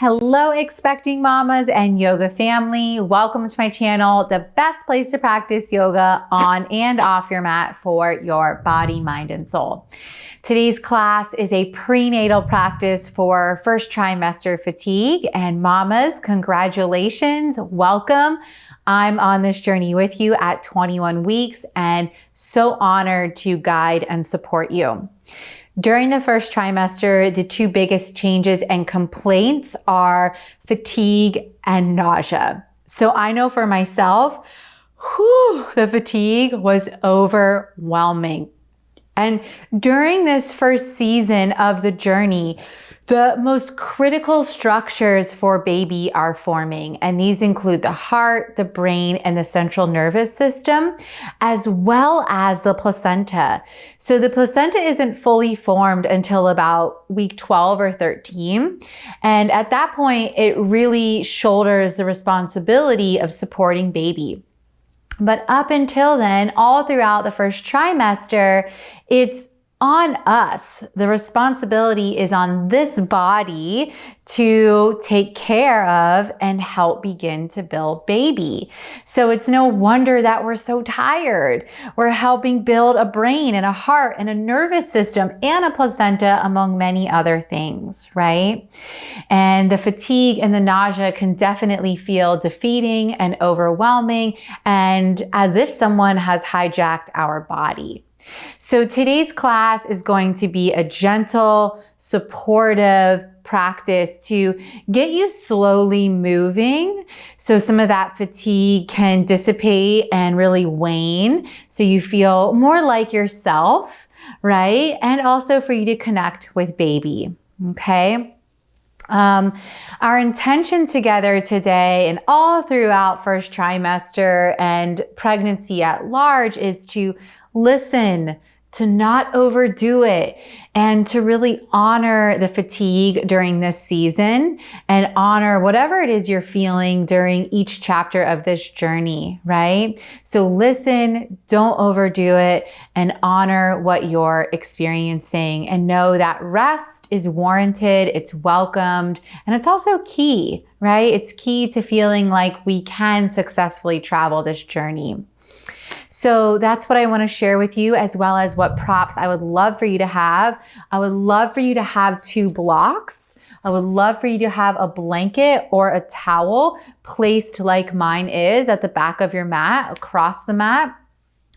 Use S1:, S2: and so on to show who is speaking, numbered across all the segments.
S1: Hello, expecting mamas and yoga family. Welcome to my channel, the best place to practice yoga on and off your mat for your body, mind, and soul. Today's class is a prenatal practice for first trimester fatigue, and mamas, congratulations, welcome. I'm on this journey with you at 21 weeks and so honored to guide and support you. During the first trimester, the two biggest changes and complaints are fatigue and nausea. So I know for myself, the fatigue was overwhelming. And during this first season of the journey, the most critical structures for baby are forming, and these include the heart, the brain, and the central nervous system, as well as the placenta. So the placenta isn't fully formed until about week 12 or 13. And at that point, it really shoulders the responsibility of supporting baby. But up until then, all throughout the first trimester, it's on us. The responsibility is on this body to take care of and help begin to build baby. So it's no wonder that we're so tired. We're helping build a brain and a heart and a nervous system and a placenta, among many other things, right? And the fatigue and the nausea can definitely feel defeating and overwhelming, and as if someone has hijacked our body. So today's class is going to be a gentle, supportive practice to get you slowly moving, so some of that fatigue can dissipate and really wane, so you feel more like yourself, right? And also for you to connect with baby, okay? Our intention together today and all throughout first trimester and pregnancy at large is to listen, to not overdo it, and to really honor the fatigue during this season and honor whatever it is you're feeling during each chapter of this journey, right? So listen, don't overdo it, and honor what you're experiencing, and know that rest is warranted, it's welcomed, and it's also key, right? It's key to feeling like we can successfully travel this journey. So that's what I want to share with you, as well as what props I would love for you to have. I would love for you to have 2 blocks. I would love for you to have a blanket or a towel placed like mine is at the back of your mat, across the mat.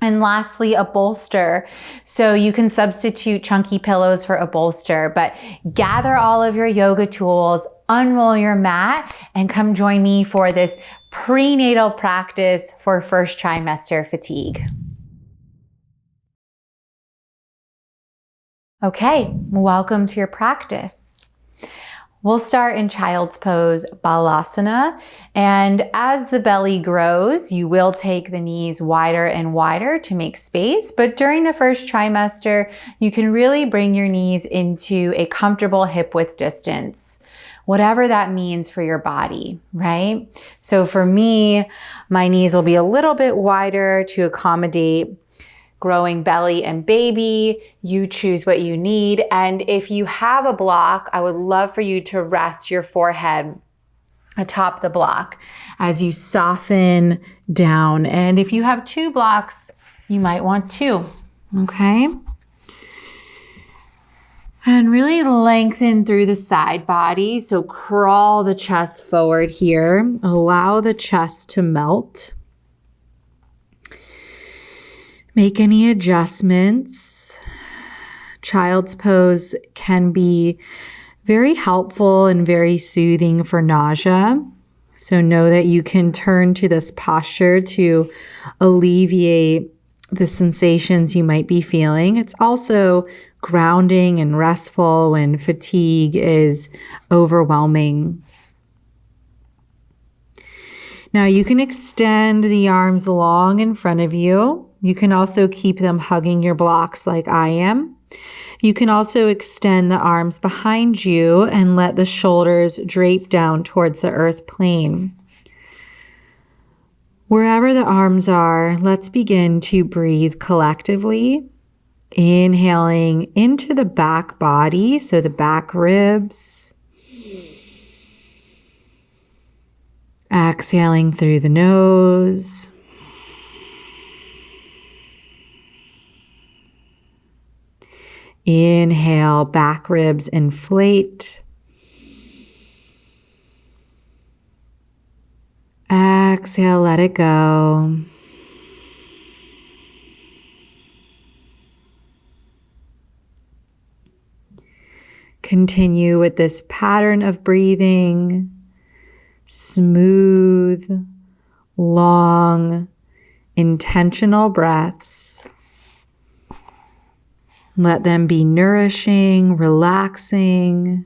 S1: And lastly, a bolster. So you can substitute chunky pillows for a bolster, but gather all of your yoga tools, unroll your mat, and come join me for this prenatal practice for first trimester fatigue. Okay, welcome to your practice. We'll start in child's pose, Malasana, and as the belly grows, you will take the knees wider and wider to make space, but during the first trimester, you can really bring your knees into a comfortable hip width distance, whatever that means for your body, right? So for me, my knees will be a little bit wider to accommodate growing belly and baby. You choose what you need. And if you have a block, I would love for you to rest your forehead atop the block as you soften down. And if you have 2 blocks, you might want 2, okay? And really lengthen through the side body. So crawl the chest forward here. Allow the chest to melt. Make any adjustments. Child's pose can be very helpful and very soothing for nausea. So know that you can turn to this posture to alleviate the sensations you might be feeling. It's also grounding and restful when fatigue is overwhelming. Now you can extend the arms long in front of you. You can also keep them hugging your blocks like I am. You can also extend the arms behind you and let the shoulders drape down towards the earth plane. Wherever the arms are, let's begin to breathe collectively. Inhaling into the back body, so the back ribs. Exhaling through the nose. Inhale, back ribs inflate. Exhale, let it go. Continue with this pattern of breathing. Smooth, long, intentional breaths. Let them be nourishing, relaxing.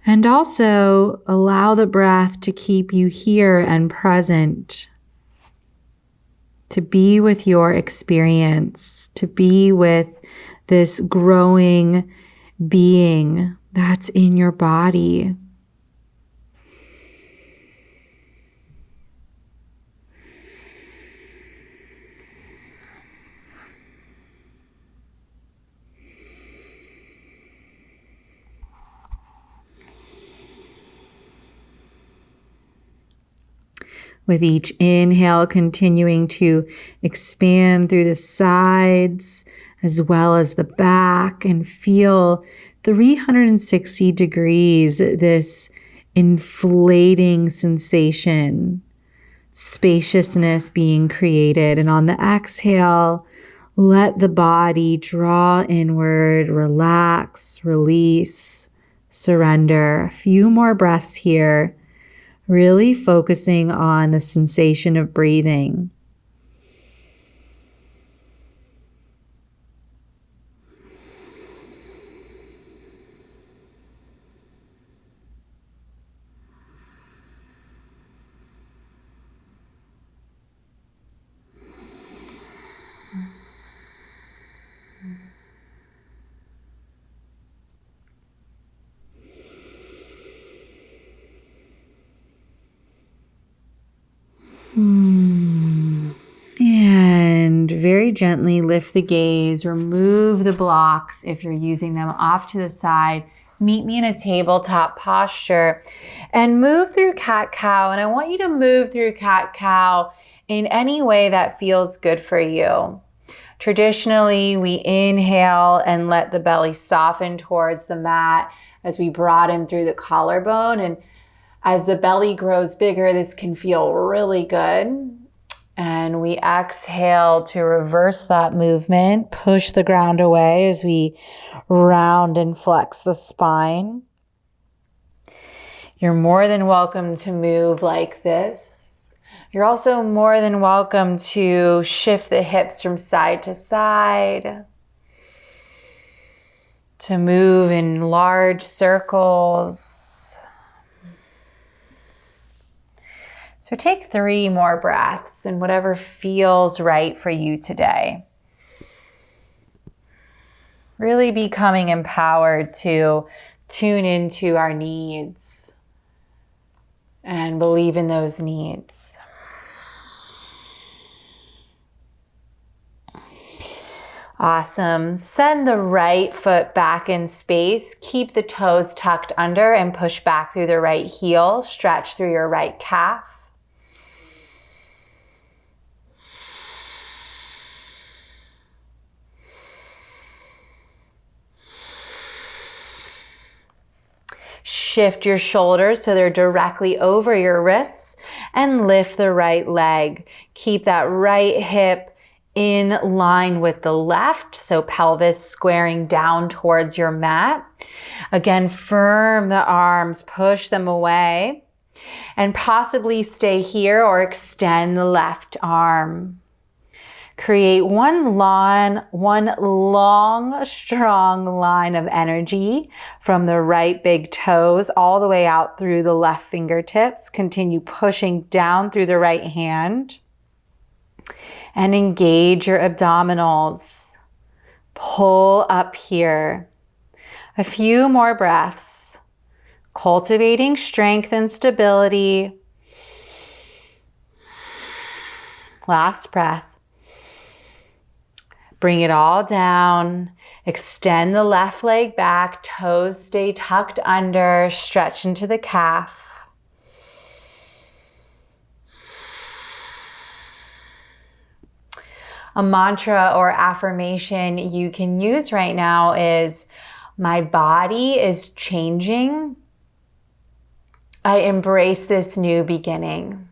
S1: And also allow the breath to keep you here and present, to be with your experience, to be with this growing being that's in your body. With each inhale, continuing to expand through the sides as well as the back, and feel 360 degrees, this inflating sensation, spaciousness being created. And on the exhale, let the body draw inward, relax, release, surrender. A few more breaths here. Really focusing on the sensation of breathing. And very gently lift the gaze, remove the blocks if you're using them off to the side. Meet me in a tabletop posture and move through cat-cow. And I want you to move through cat-cow in any way that feels good for you. Traditionally, we inhale and let the belly soften towards the mat as we broaden through the collarbone. And as the belly grows bigger, this can feel really good. And we exhale to reverse that movement, push the ground away as we round and flex the spine. You're more than welcome to move like this. You're also more than welcome to shift the hips from side to side, to move in large circles. So take 3 more breaths and whatever feels right for you today. Really becoming empowered to tune into our needs and believe in those needs. Awesome. Send the right foot back in space. Keep the toes tucked under and push back through the right heel. Stretch through your right calf. Shift your shoulders so they're directly over your wrists and lift the right leg. Keep that right hip in line with the left, so pelvis squaring down towards your mat. Again, firm the arms, push them away, and possibly stay here or extend the left arm. Create one long, strong line of energy from the right big toes all the way out through the left fingertips. Continue pushing down through the right hand and engage your abdominals. Pull up here. A few more breaths, cultivating strength and stability. Last breath. Bring it all down. Extend the left leg back. Toes stay tucked under. Stretch into the calf. A mantra or affirmation you can use right now is, my body is changing. I embrace this new beginning.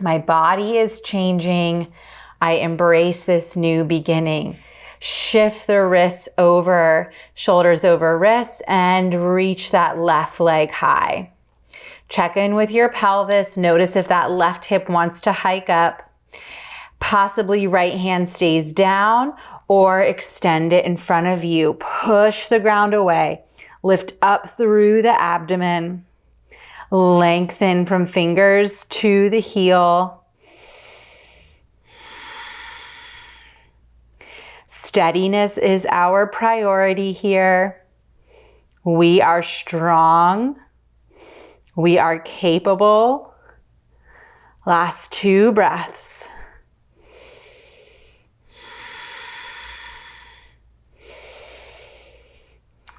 S1: My body is changing. I embrace this new beginning. Shift the wrists over, shoulders over wrists, and reach that left leg high. Check in with your pelvis. Notice if that left hip wants to hike up. Possibly right hand stays down, or extend it in front of you. Push the ground away. Lift up through the abdomen. Lengthen from fingers to the heel. Steadiness is our priority here. We are strong. We are capable. Last 2 breaths.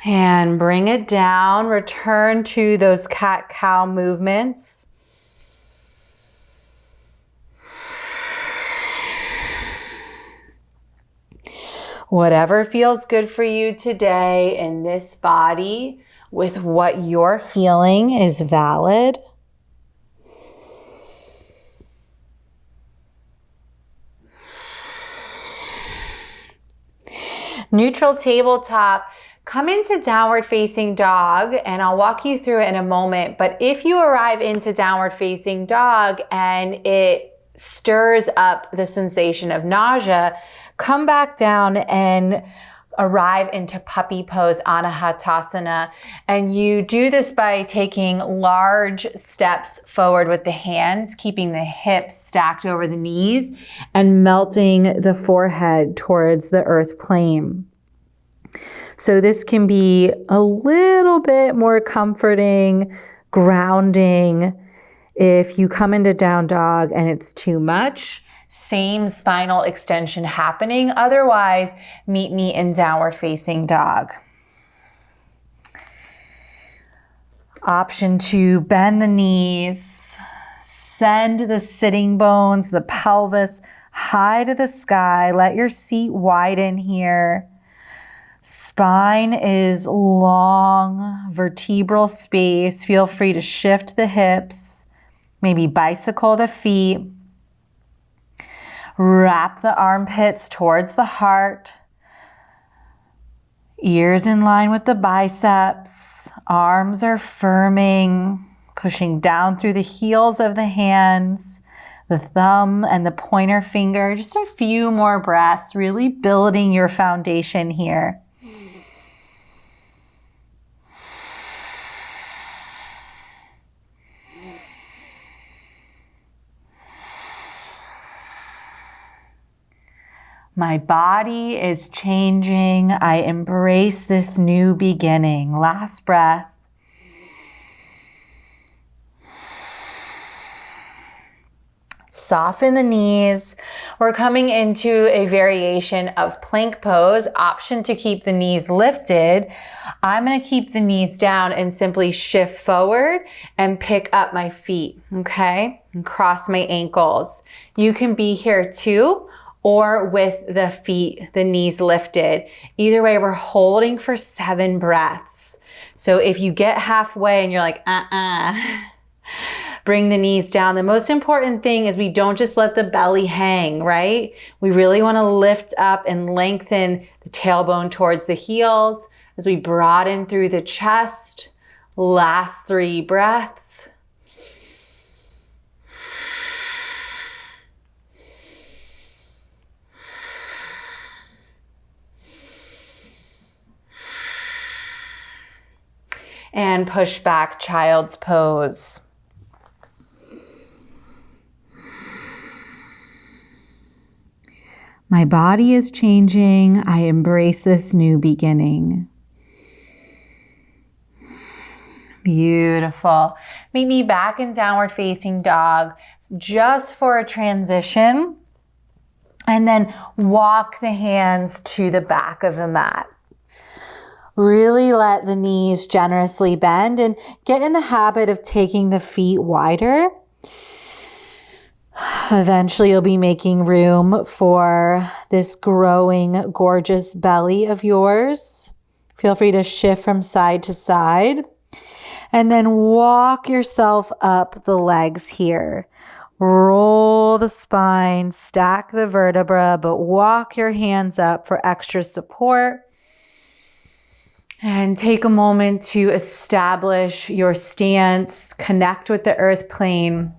S1: And bring it down. Return to those cat-cow movements. Whatever feels good for you today in this body, with what you're feeling, is valid. Neutral tabletop. Come into downward facing dog, and I'll walk you through it in a moment. But if you arrive into downward facing dog and it stirs up the sensation of nausea, come back down and arrive into puppy pose, Anahatasana. And you do this by taking large steps forward with the hands, keeping the hips stacked over the knees, and melting the forehead towards the earth plane. So this can be a little bit more comforting, grounding. If you come into down dog and it's too much, same spinal extension happening. Otherwise, meet me in downward facing dog. Option 2, bend the knees, send the sitting bones, the pelvis high to the sky. Let your seat widen here. Spine is long, vertebral space. Feel free to shift the hips, maybe bicycle the feet. Wrap the armpits towards the heart. Ears in line with the biceps. Arms are firming, pushing down through the heels of the hands, the thumb and the pointer finger. Just a few more breaths, really building your foundation here. My body is changing. I embrace this new beginning. Last breath. Soften the knees. We're coming into a variation of plank pose. Option to keep the knees lifted. I'm going to keep the knees down and simply shift forward and pick up my feet, okay? And cross my ankles. You can be here too, or with the feet, the knees lifted. Either way, we're holding for 7 breaths. So if you get halfway and you're like, bring the knees down. The most important thing is we don't just let the belly hang, right? We really want to lift up and lengthen the tailbone towards the heels as we broaden through the chest. Last 3 breaths. And push back, child's pose. My body is changing. I embrace this new beginning. Beautiful. Meet me back in downward facing dog just for a transition. And then walk the hands to the back of the mat. Really let the knees generously bend and get in the habit of taking the feet wider. Eventually, you'll be making room for this growing, gorgeous belly of yours. Feel free to shift from side to side. And then walk yourself up the legs here. Roll the spine, stack the vertebra, but walk your hands up for extra support. And take a moment to establish your stance, connect with the earth plane,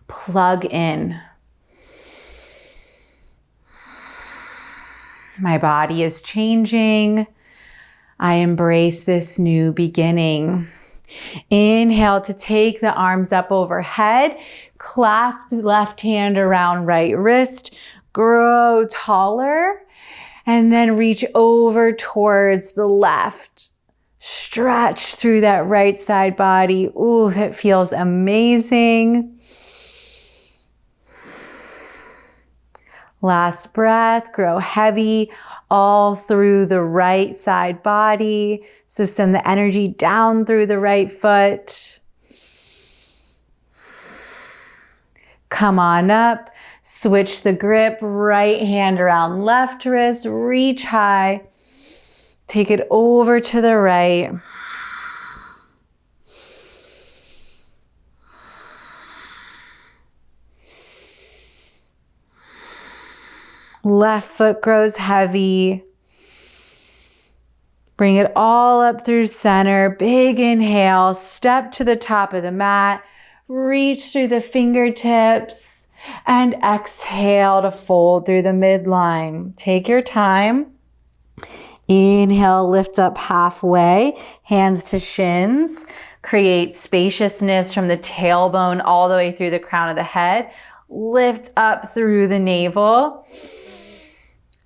S1: plug in. My body is changing. I embrace this new beginning. Inhale to take the arms up overhead. Clasp left hand around right wrist. Grow taller. And then reach over towards the left. Stretch through that right side body. Ooh, that feels amazing. Last breath. Grow heavy all through the right side body. So send the energy down through the right foot. Come on up. Switch the grip. Right hand around left wrist. Reach high. Take it over to the right. Left foot grows heavy. Bring it all up through center. Big inhale. Step to the top of the mat. Reach through the fingertips. And exhale to fold through the midline. Take your time. Inhale, lift up halfway. Hands to shins. Create spaciousness from the tailbone all the way through the crown of the head. Lift up through the navel.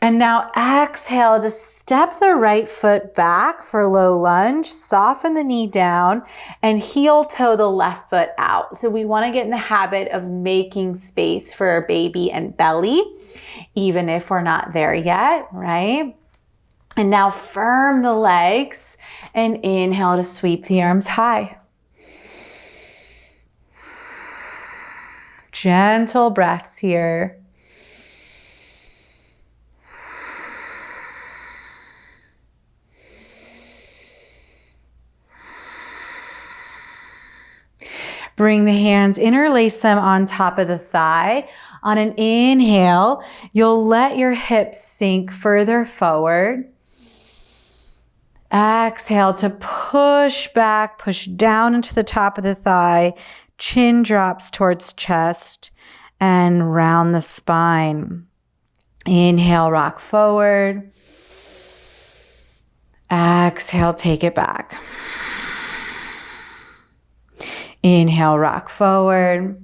S1: And now exhale to step the right foot back for low lunge, soften the knee down, and heel toe the left foot out. So we want to get in the habit of making space for our baby and belly, even if we're not there yet, right? And now firm the legs and inhale to sweep the arms high. Gentle breaths here. Bring the hands, interlace them on top of the thigh. On an inhale, you'll let your hips sink further forward. Exhale to push back, push down into the top of the thigh. Chin drops towards chest and round the spine. Inhale, rock forward. Exhale, take it back. Inhale, rock forward.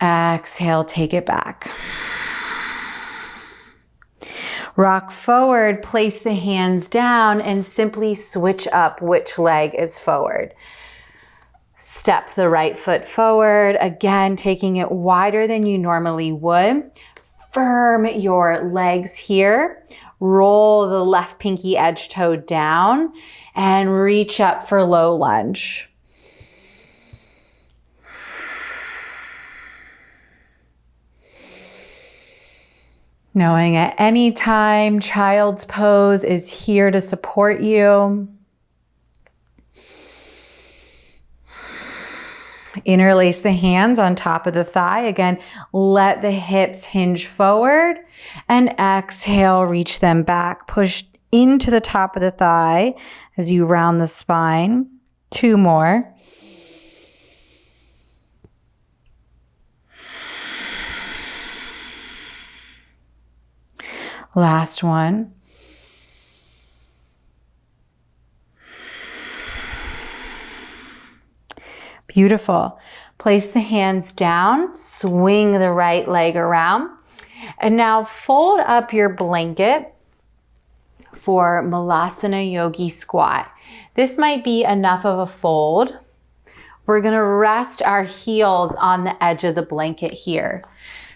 S1: Exhale, take it back. Rock forward, place the hands down, and simply switch up which leg is forward. Step the right foot forward, again, taking it wider than you normally would. Firm your legs here. Roll the left pinky edge toe down and reach up for low lunge. Knowing at any time, child's pose is here to support you. Interlace the hands on top of the thigh. Again, let the hips hinge forward and exhale, reach them back. Push into the top of the thigh as you round the spine. 2 more. Last one. Beautiful. Place the hands down, swing the right leg around, and now fold up your blanket for Malasana Yogi Squat. This might be enough of a fold. We're gonna rest our heels on the edge of the blanket here.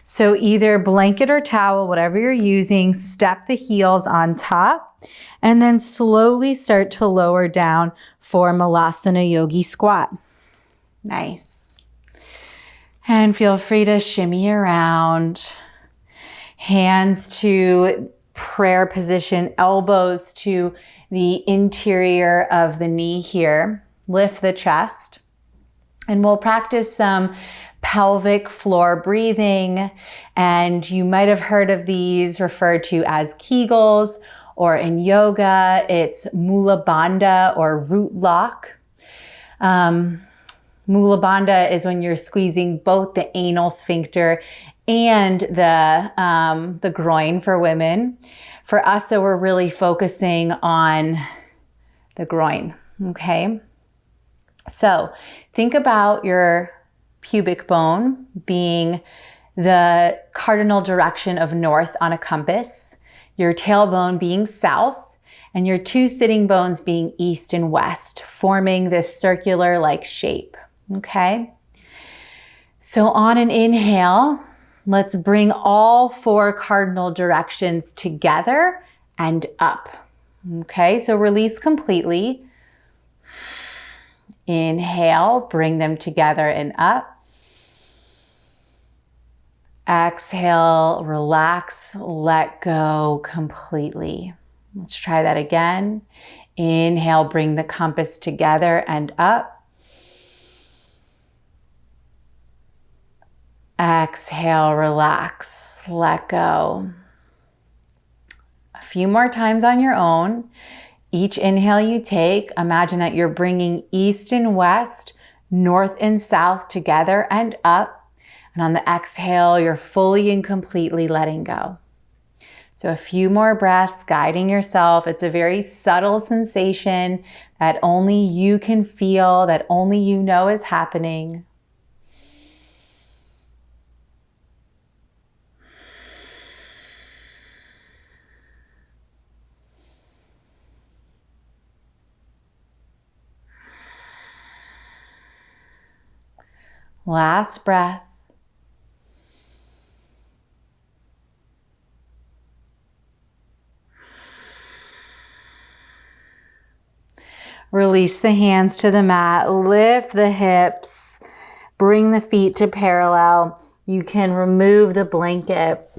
S1: So either blanket or towel, whatever you're using, step the heels on top and then slowly start to lower down for Malasana Yogi Squat. Nice. And feel free to shimmy around. Hands to prayer position, elbows to the interior of the knee here. Lift the chest. And we'll practice some pelvic floor breathing. And you might have heard of these referred to as Kegels, or in yoga, it's Mula Bandha or root lock. Mula Bandha is when you're squeezing both the anal sphincter and the groin for women. For us, though, we're really focusing on the groin, okay? So think about your pubic bone being the cardinal direction of north on a compass, your tailbone being south, and your two sitting bones being east and west, forming this circular-like shape, okay? So on an inhale, let's bring all four cardinal directions together and up, okay? So release completely. Inhale, bring them together and up. Exhale, relax, let go completely. Let's try that again. Inhale, bring the compass together and up. Exhale, relax, let go. A few more times on your own. Each inhale you take, imagine that you're bringing east and west, north and south together and up. And on the exhale, you're fully and completely letting go. So a few more breaths, guiding yourself. It's a very subtle sensation that only you can feel, that only you know is happening. Last breath. Release the hands to the mat, lift the hips, bring the feet to parallel. You can remove the blanket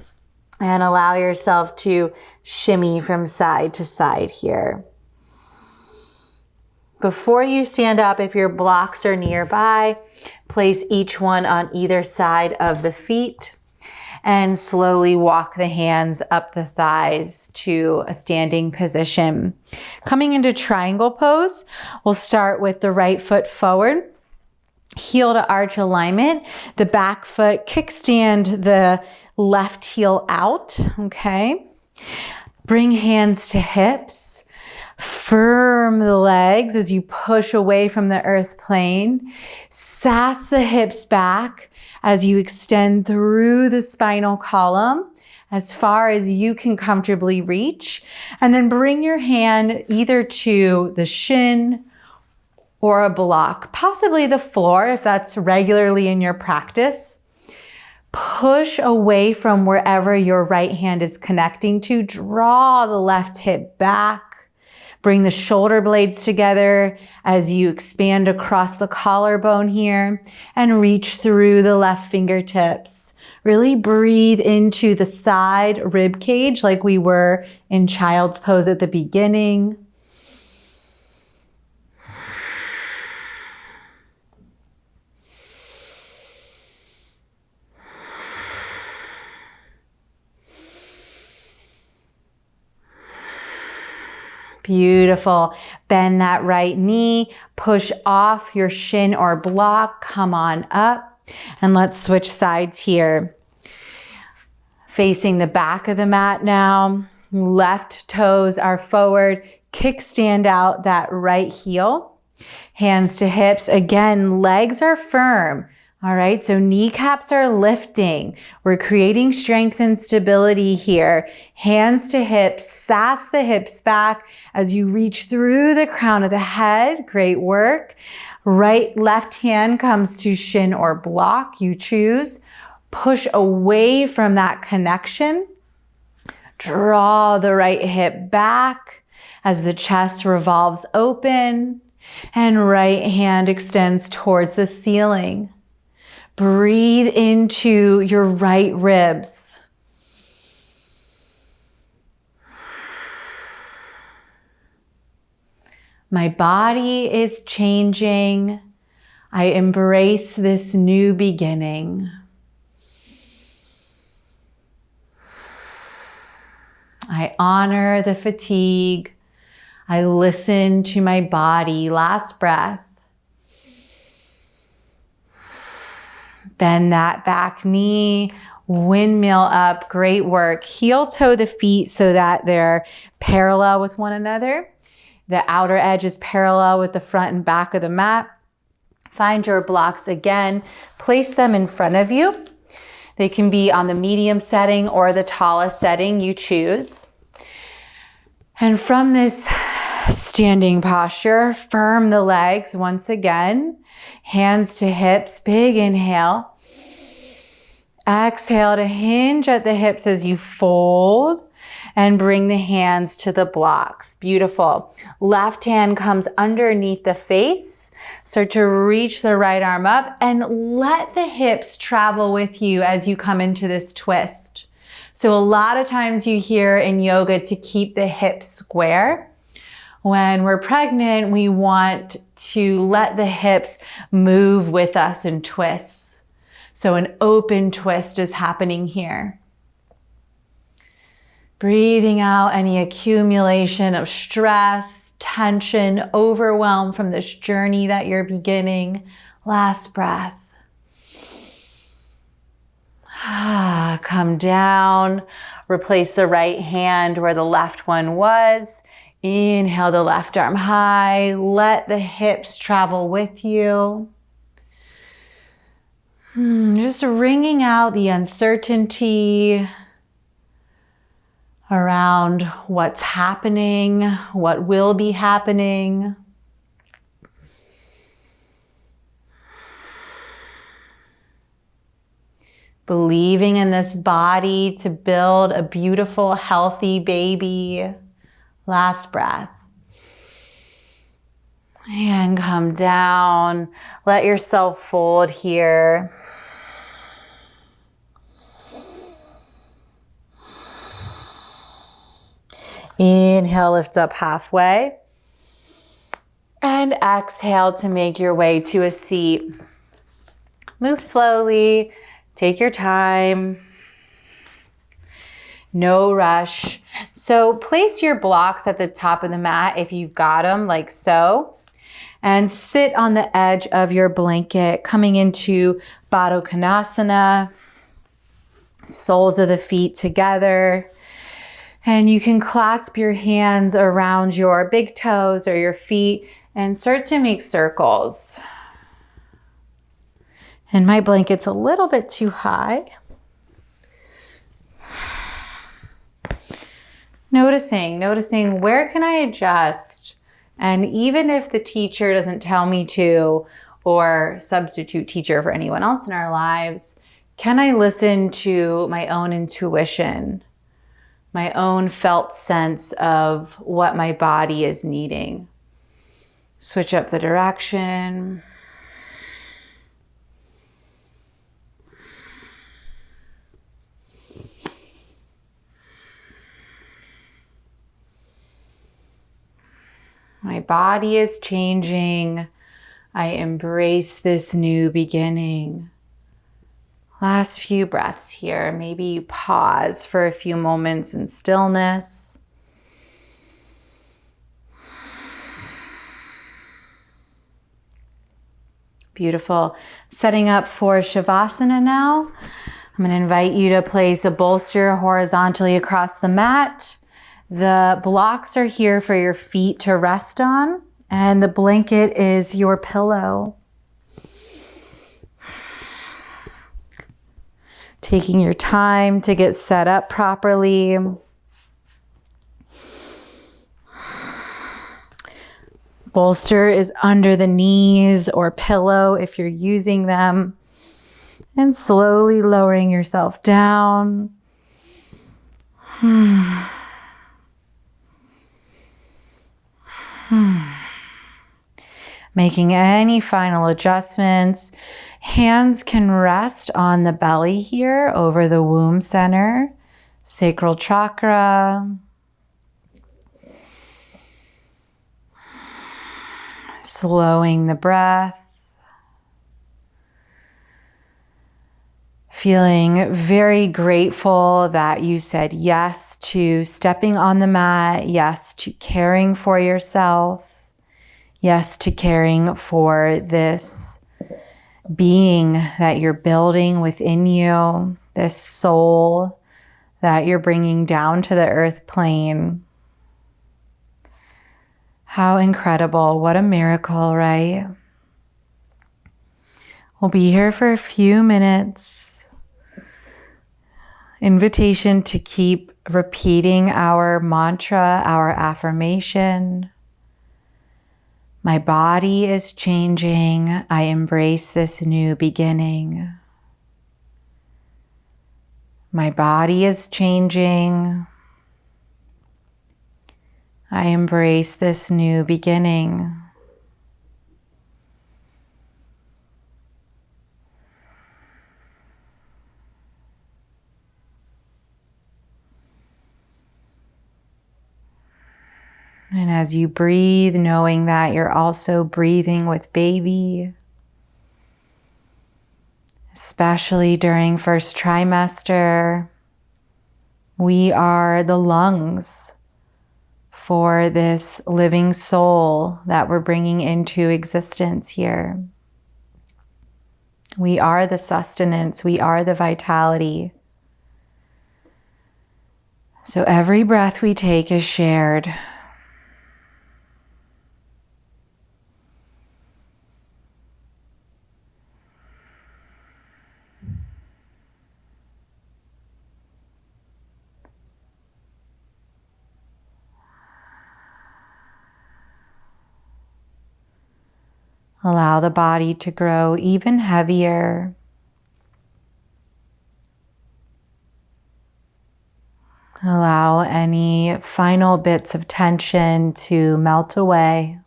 S1: and allow yourself to shimmy from side to side here. Before you stand up, if your blocks are nearby, place each one on either side of the feet and slowly walk the hands up the thighs to a standing position. Coming into triangle pose, we'll start with the right foot forward, heel to arch alignment, the back foot kickstand the left heel out, okay? Bring hands to hips. Firm the legs as you push away from the earth plane. Sass the hips back as you extend through the spinal column as far as you can comfortably reach. And then bring your hand either to the shin or a block, possibly the floor if that's regularly in your practice. Push away from wherever your right hand is connecting to. Draw the left hip back. Bring the shoulder blades together as you expand across the collarbone here and reach through the left fingertips. Really breathe into the side rib cage like we were in child's pose at the beginning. Beautiful. Bend that right knee, push off your shin or block, come on up, and let's switch sides here. Facing the back of the mat now, left toes are forward, kickstand out that right heel, hands to hips. Again, legs are firm. All right, so kneecaps are lifting. We're creating strength and stability here. Hands to hips, sass the hips back as you reach through the crown of the head. Great work. Left hand comes to shin or block, you choose. Push away from that connection. Draw the right hip back as the chest revolves open and right hand extends towards the ceiling. Breathe into your right ribs. My body is changing. I embrace this new beginning. I honor the fatigue. I listen to my body. Last breath. Bend that back knee, windmill up, great work. Heel toe the feet so that they're parallel with one another. The outer edge is parallel with the front and back of the mat. Find your blocks again, place them in front of you. They can be on the medium setting or the tallest setting you choose. And from this standing posture, firm the legs once again. Hands to hips, big inhale. Exhale to hinge at the hips as you fold and bring the hands to the blocks. Beautiful. Left hand comes underneath the face. Start to reach the right arm up and let the hips travel with you as you come into this twist. So a lot of times you hear in yoga to keep the hips square. When we're pregnant, we want to let the hips move with us in twists. So an open twist is happening here. Breathing out any accumulation of stress, tension, overwhelm from this journey that you're beginning. Last breath. Come down, replace the right hand where the left one was. Inhale the left arm high, let the hips travel with you. Just wringing out the uncertainty around what's happening, what will be happening. Believing in this body to build a beautiful, healthy baby. Last breath. And come down. Let yourself fold here. Inhale, lift up halfway. And exhale to make your way to a seat. Move slowly. Take your time. No rush. So place your blocks at the top of the mat if you've got them, like so. And sit on the edge of your blanket, coming into Baddha Konasana. Soles of the feet together. And you can clasp your hands around your big toes or your feet and start to make circles. And my blanket's a little bit too high. Noticing where can I adjust? And even if the teacher doesn't tell me to, or substitute teacher for anyone else in our lives, can I listen to my own intuition, my own felt sense of what my body is needing? Switch up the direction. My body is changing. I embrace this new beginning. Last few breaths here. Maybe you pause for a few moments in stillness. Beautiful. Setting up for shavasana now. I'm going to invite you to place a bolster horizontally across the mat. The blocks are here for your feet to rest on, and the blanket is your pillow. Taking your time to get set up properly. Bolster is under the knees or pillow if you're using them. And slowly lowering yourself down. Making any final adjustments. Hands can rest on the belly here over the womb center, sacral chakra. Slowing the breath. Feeling very grateful that you said yes to stepping on the mat, yes to caring for yourself, yes to caring for this being that you're building within you, this soul that you're bringing down to the earth plane. How incredible. What a miracle, right? We'll be here for a few minutes. Invitation to keep repeating our mantra, our affirmation. My body is changing. I embrace this new beginning. My body is changing. I embrace this new beginning. And as you breathe, knowing that you're also breathing with baby, especially during first trimester, we are the lungs for this living soul that we're bringing into existence here. We are the sustenance, we are the vitality. So every breath we take is shared. Allow the body to grow even heavier. Allow any final bits of tension to melt away.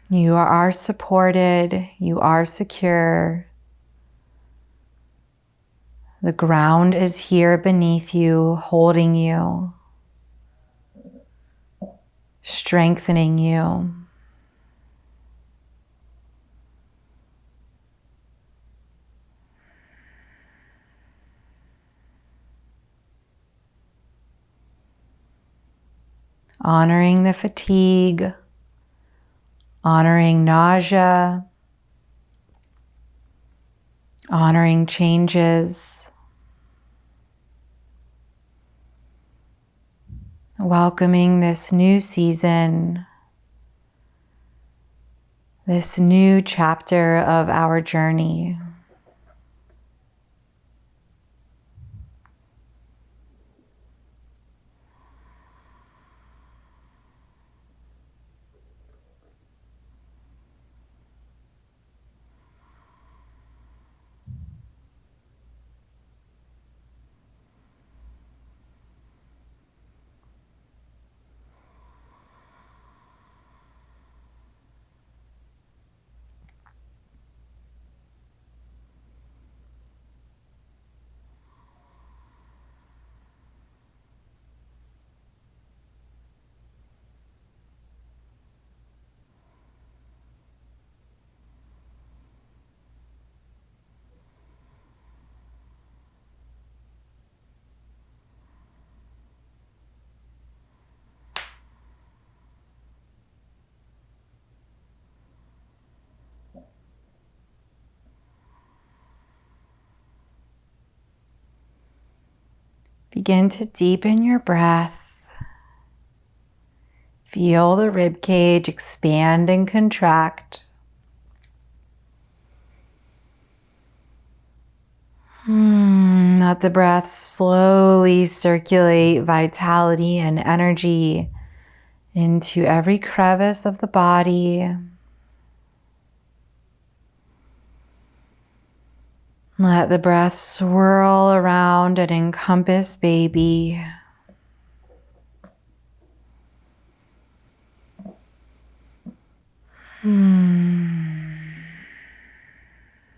S1: You are supported. You are secure. The ground is here beneath you, holding you, strengthening you. Honoring the fatigue, honoring nausea, honoring changes, welcoming this new season, this new chapter of our journey. Begin to deepen your breath. Feel the rib cage expand and contract. Let the breath slowly circulate vitality and energy into every crevice of the body. Let the breath swirl around and encompass baby.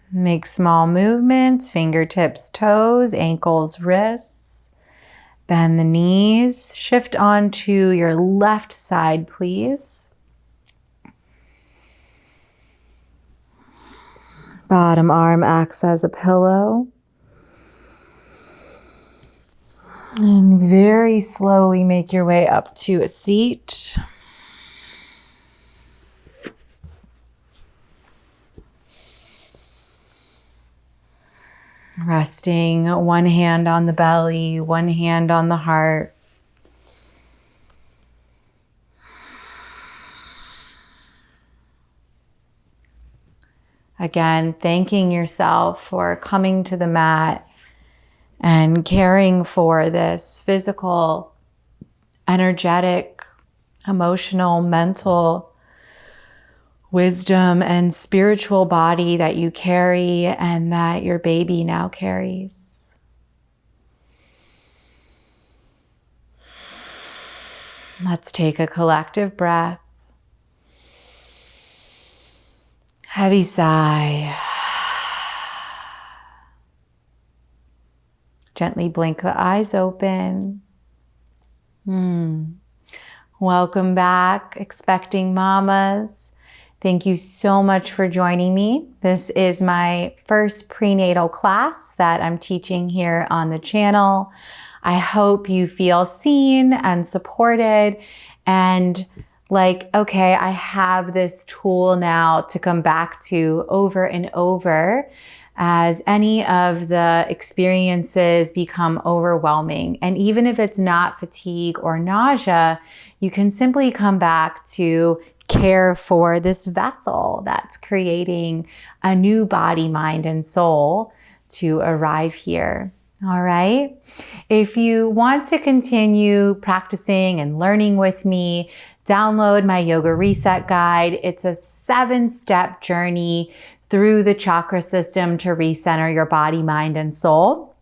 S1: Make small movements, fingertips, toes, ankles, wrists. Bend the knees. Shift onto your left side, please. Bottom arm acts as a pillow. And very slowly make your way up to a seat. Resting one hand on the belly, one hand on the heart. Again, thanking yourself for coming to the mat and caring for this physical, energetic, emotional, mental, wisdom, and spiritual body that you carry and that your baby now carries. Let's take a collective breath. Heavy sigh. Gently blink the eyes open. Welcome back, expecting mamas. Thank you so much for joining me. This is my first prenatal class that I'm teaching here on the channel. I hope you feel seen and supported and like, okay, I have this tool now to come back to over and over as any of the experiences become overwhelming. And even if it's not fatigue or nausea, you can simply come back to care for this vessel that's creating a new body, mind, and soul to arrive here. All right. If you want to continue practicing and learning with me, download my Yoga Reset Guide. It's a 7-step journey through the chakra system to recenter your body, mind, and soul.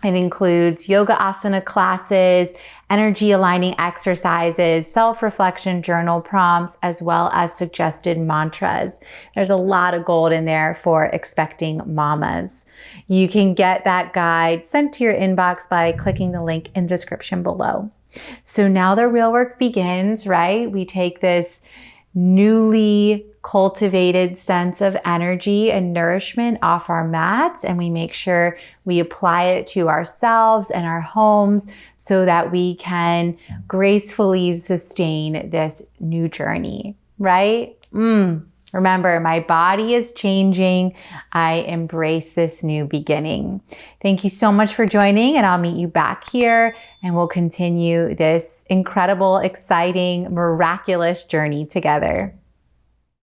S1: It includes yoga asana classes, energy aligning exercises, self-reflection journal prompts, as well as suggested mantras. There's a lot of gold in there for expecting mamas. You can get that guide sent to your inbox by clicking the link in the description below. So now the real work begins, right? We take this newly cultivated sense of energy and nourishment off our mats, and we make sure we apply it to ourselves and our homes so that we can gracefully sustain this new journey, right? Remember, my body is changing. I embrace this new beginning. Thank you so much for joining, and I'll meet you back here and we'll continue this incredible, exciting, miraculous journey together.